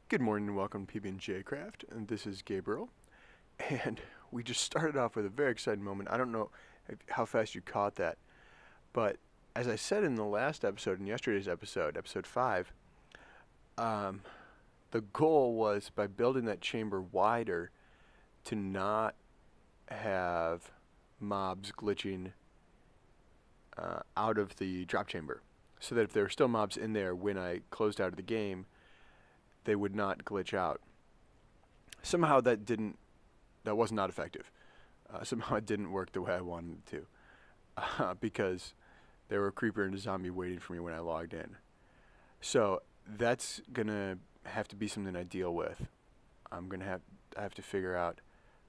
Good morning and welcome to PB&J Craft, and this is Gabriel. And we just started off with a very exciting moment. I don't know how fast you caught that, but as I said in the last episode, in yesterday's episode, episode 5, um, the goal was by building that chamber wider to not have mobs glitching out of the drop chamber, so that if there were still mobs in there when I closed out of the game, they would not glitch out. Somehow that was not effective. Somehow it didn't work the way I wanted it to, because there were a creeper and a zombie waiting for me when I logged in. So that's gonna have to be something I deal with. I'm gonna have to figure out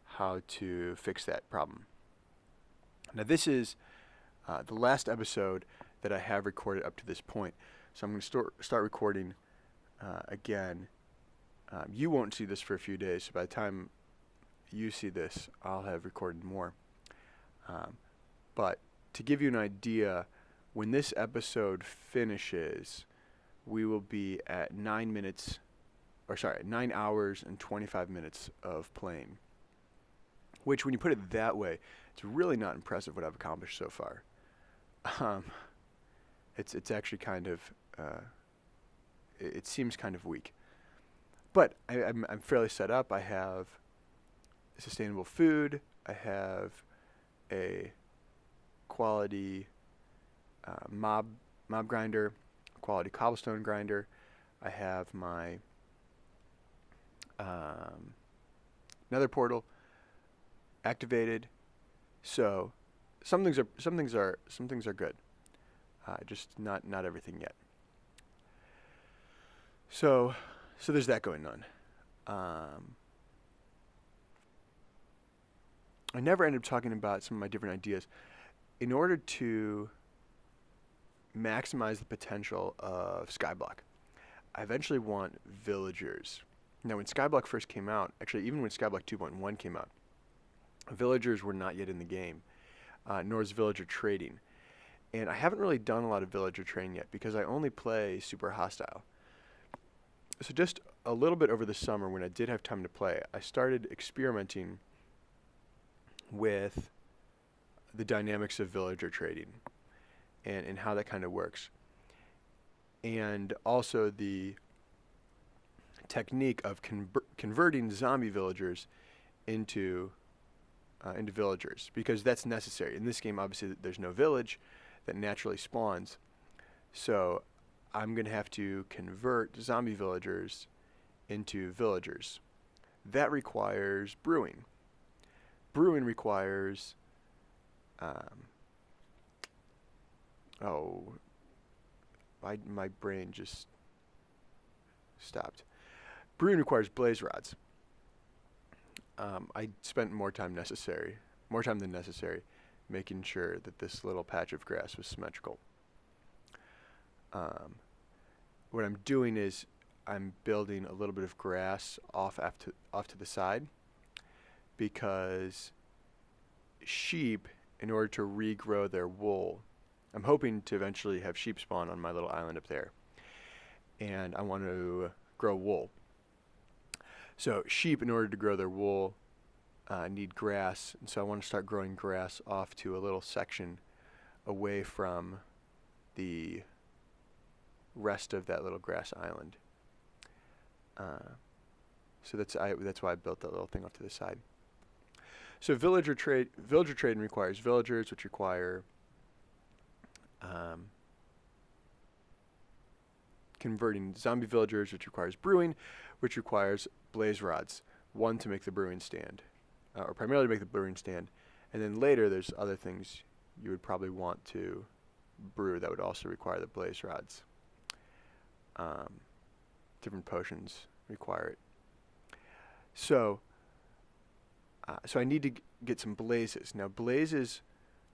how to fix that problem. Now this is the last episode that I have recorded up to this point, so I'm going to start recording again. You won't see this for a few days, so by the time you see this, I'll have recorded more. But to give you an idea, when this episode finishes, we will be at 9 hours and 25 minutes of playing. Which, when you put it that way, it's really not impressive what I've accomplished so far. It's actually kind of it seems kind of weak. But I'm fairly set up. I have sustainable food. I have a quality mob grinder, quality cobblestone grinder. I have my Nether portal activated. So some things are good. Just not everything yet. So there's that going on. I never ended up talking about some of my different ideas. In order to maximize the potential of Skyblock, I eventually want villagers. Now, when Skyblock first came out, actually even when Skyblock 2.1 came out, villagers were not yet in the game, nor is villager trading. And I haven't really done a lot of villager trading yet because I only play super hostile. So just a little bit over the summer, when I did have time to play, I started experimenting with the dynamics of villager trading and how that kind of works. And also the technique of converting zombie villagers into villagers, because that's necessary. In this game, obviously, there's no village that naturally spawns. So I'm going to have to convert zombie villagers into villagers. That requires brewing. Brewing requires my brain just stopped. Brewing requires blaze rods. I spent more time than necessary, making sure that this little patch of grass was symmetrical. What I'm doing is I'm building a little bit of grass off to the side, because sheep, in order to regrow their wool, I'm hoping to eventually have sheep spawn on my little island up there, and I want to grow wool. So sheep, in order to grow their wool, need grass, and so I want to start growing grass off to a little section away from the rest of that little grass island. So that's why I built that little thing off to the side. So villager trading requires villagers, which require converting zombie villagers, which requires brewing, which requires blaze rods. One, to make the brewing stand, or primarily to make the brewing stand, and then later there's other things you would probably want to brew that would also require the blaze rods. Different potions require it. So I need to get some blazes. Now, blazes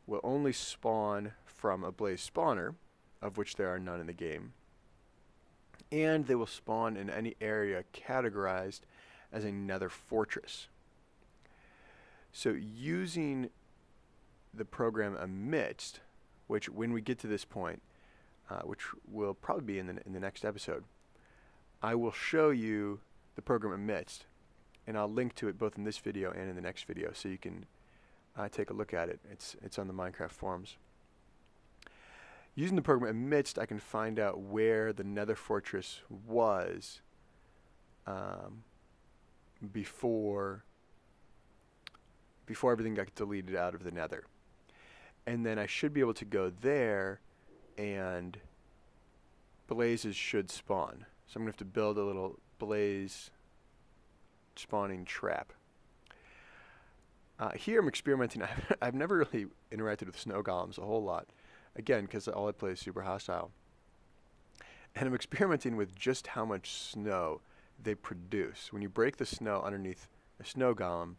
will only spawn from a blaze spawner, of which there are none in the game, and they will spawn in any area categorized as a nether fortress. So using the program amidst, which when we get to this point, which will probably be in the next episode, I will show you the program emits, and I'll link to it both in this video and in the next video, so you can take a look at it. It's on the Minecraft forums. Using the program emits, I can find out where the Nether fortress was before everything got deleted out of the Nether. And then I should be able to go there, and blazes should spawn. So I'm going to have to build a little blaze spawning trap. Here I'm experimenting. I've never really interacted with snow golems a whole lot. Again, because all I play is super hostile. And I'm experimenting with just how much snow they produce. When you break the snow underneath a snow golem,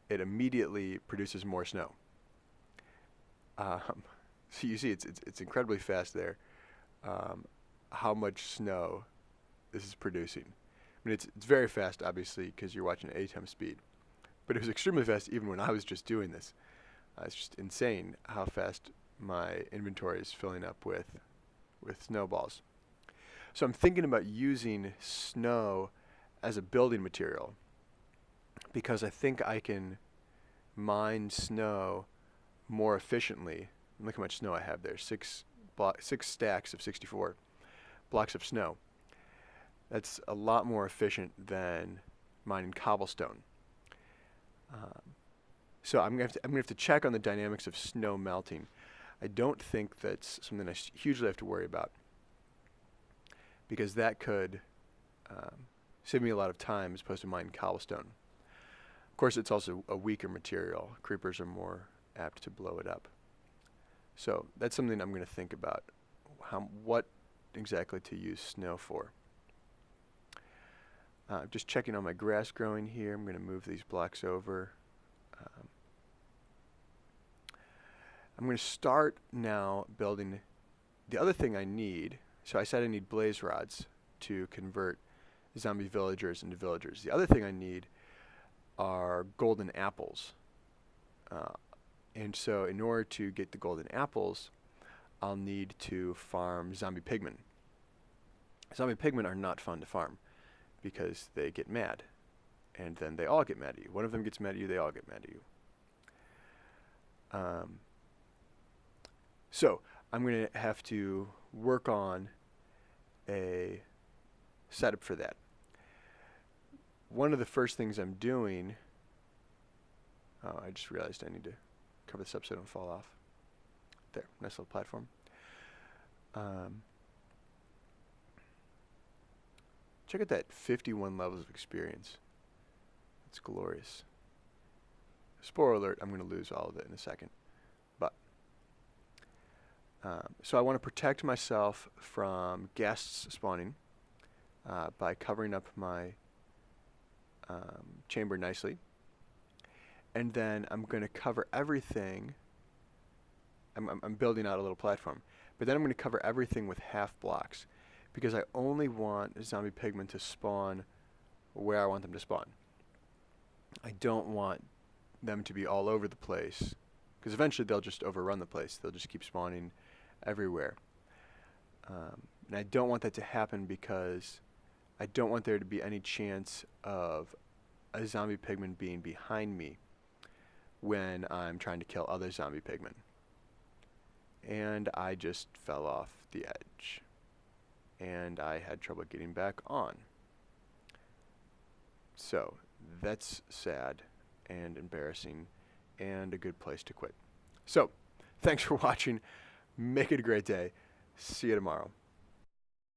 it immediately produces more snow. So you see, it's incredibly fast there. How much snow this is producing. I mean, it's very fast, obviously, because you're watching at 8 times speed. But it was extremely fast even when I was just doing this. It's just insane how fast my inventory is filling up with snowballs. So I'm thinking about using snow as a building material, because I think I can mine snow more efficiently. Look how much snow I have there. 6 stacks of 64 blocks of snow. That's a lot more efficient than mining cobblestone. So I'm gonna have to check on the dynamics of snow melting. I don't think that's something I hugely have to worry about, because that could save me a lot of time as opposed to mining cobblestone. Of course, it's also a weaker material. Creepers are more apt to blow it up. So that's something I'm going to think about, what exactly to use snow for. Just checking on my grass growing here. I'm going to move these blocks over. I'm going to start now building the other thing I need. So I said I need blaze rods to convert zombie villagers into villagers. The other thing I need are golden apples. And so in order to get the golden apples, I'll need to farm zombie pigmen. Zombie pigmen are not fun to farm because they get mad. And then they all get mad at you. One of them gets mad at you, they all get mad at you. So I'm going to have to work on a setup for that. One of the first things I'm doing, I just realized I need to cover this up so I don't fall off. There, nice little platform. Check out that 51 levels of experience. It's glorious. Spoiler alert, I'm going to lose all of it in a second. But so I want to protect myself from guests spawning by covering up my chamber nicely. And then I'm going to cover everything. I'm building out a little platform. But then I'm going to cover everything with half blocks, because I only want zombie pigmen to spawn where I want them to spawn. I don't want them to be all over the place, because eventually they'll just overrun the place. They'll just keep spawning everywhere. And I don't want that to happen, because I don't want there to be any chance of a zombie pigman being behind me when I'm trying to kill other zombie pigmen. And I just fell off the edge. And I had trouble getting back on. So that's sad and embarrassing and a good place to quit. So thanks for watching. Make it a great day. See you tomorrow.